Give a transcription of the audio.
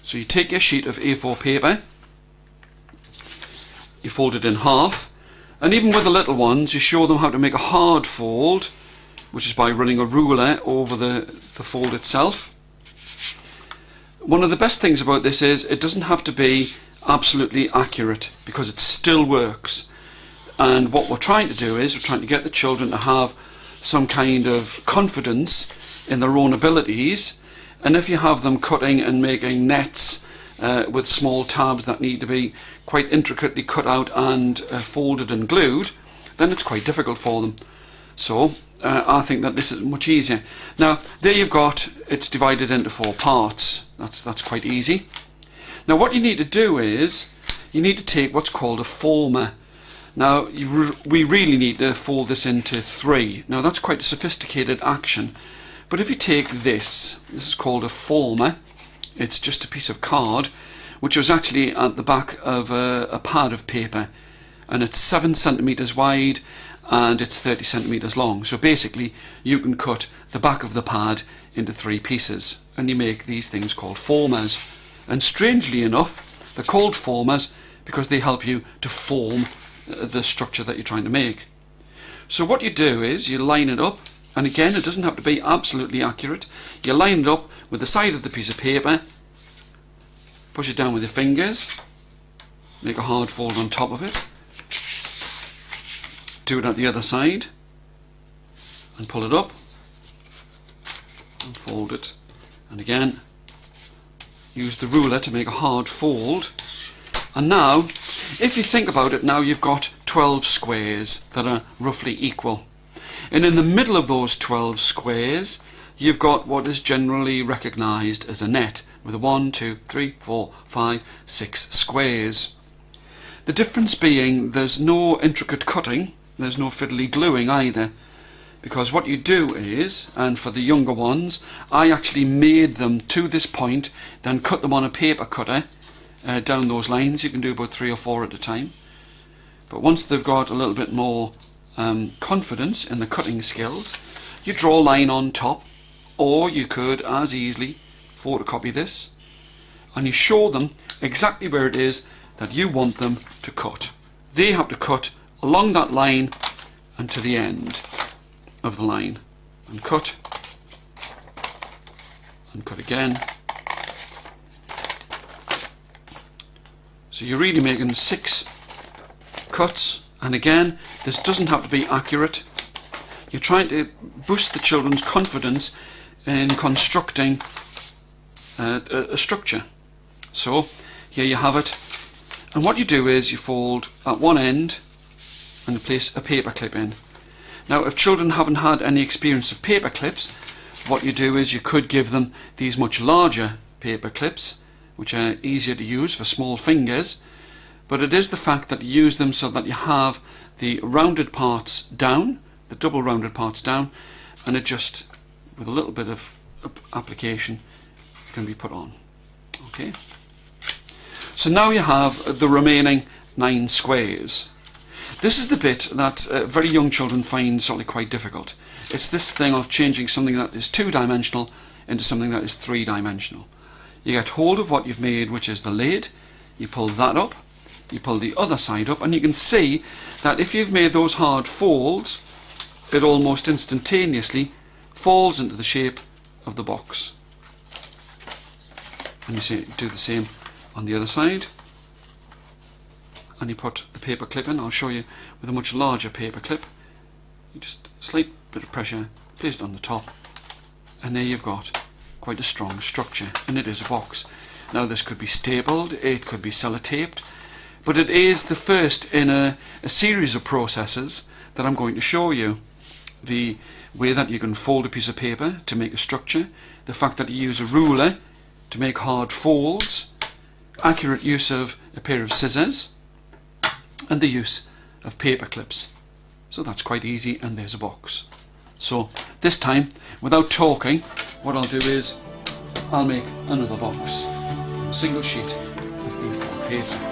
So you take your sheet of A4 paper, you fold it in half, and even with the little ones you show them how to make a hard fold, which is by running a ruler over the fold itself. One of the best things about this is it doesn't have to be absolutely accurate, because it still works. And what we're trying to do is we're trying to get the children to have some kind of confidence in their own abilities. And if you have them cutting and making nets with small tabs that need to be quite intricately cut out and folded and glued, then it's quite difficult for them. So I think that this is much easier. Now there you've got, it's divided into 4 parts. That's quite easy. Now what you need to do is you need to take what's called a former. Now we really need to fold this into 3. Now that's quite a sophisticated action, but if you take this is called a former. It's just a piece of card which was actually at the back of a pad of paper, and it's 7 centimeters wide and it's 30 centimeters long. So basically you can cut the back of the pad into 3 pieces, and you make these things called formers. And strangely enough, they're called formers because they help you to form the structure that you're trying to make. So what you do is you line it up, and again it doesn't have to be absolutely accurate. You line it up with the side of the piece of paper, push it down with your fingers, make a hard fold on top of it, do it at the other side, and pull it up and fold it, and again use the ruler to make a hard fold. And now if you think about it, now you've got 12 squares that are roughly equal, and in the middle of those 12 squares you've got what is generally recognized as a net with 1, 2, 3, 4, 5, 6 squares. The difference being there's no intricate cutting, there's no fiddly gluing either, because what you do is, and for the younger ones, I actually made them to this point, then cut them on a paper cutter down those lines. You can do about 3 or 4 at a time, but once they've got a little bit more confidence in the cutting skills, you draw a line on top, or you could as easily photocopy this and you show them exactly where it is that you want them to cut. They have to cut along that line and to the end of the line, and cut again. So you're really making 6 cuts, and again this doesn't have to be accurate. You're trying to boost the children's confidence in constructing a structure. So here you have it, and what you do is you fold at one end and place a paper clip in. Now if children haven't had any experience of paper clips, what you do is you could give them these much larger paper clips which are easier to use for small fingers, but it is the fact that you use them so that you have the rounded parts down, the double rounded parts down, and it just, with a little bit of application, can be put on. Okay, so now you have the remaining 9 squares. This is the bit that very young children find sort of quite difficult. It's this thing of changing something that is 2-dimensional into something that is 3-dimensional. You get hold of what you've made, which is the lid, you pull that up, you pull the other side up, and you can see that if you've made those hard folds, it almost instantaneously falls into the shape of the box. And you do the same on the other side, and you put the paper clip in. I'll show you with a much larger paper clip. You just slight bit of pressure, place it on the top, and there you've got quite a strong structure, and it is a box. Now this could be stapled, it could be sellotaped, but it is the first in a series of processes that I'm going to show you. The way that you can fold a piece of paper to make a structure, the fact that you use a ruler to make hard folds, accurate use of a pair of scissors, and the use of paper clips. So that's quite easy, and there's a box. So this time, without talking, what I'll do is I'll make another box, a single sheet of A4 paper.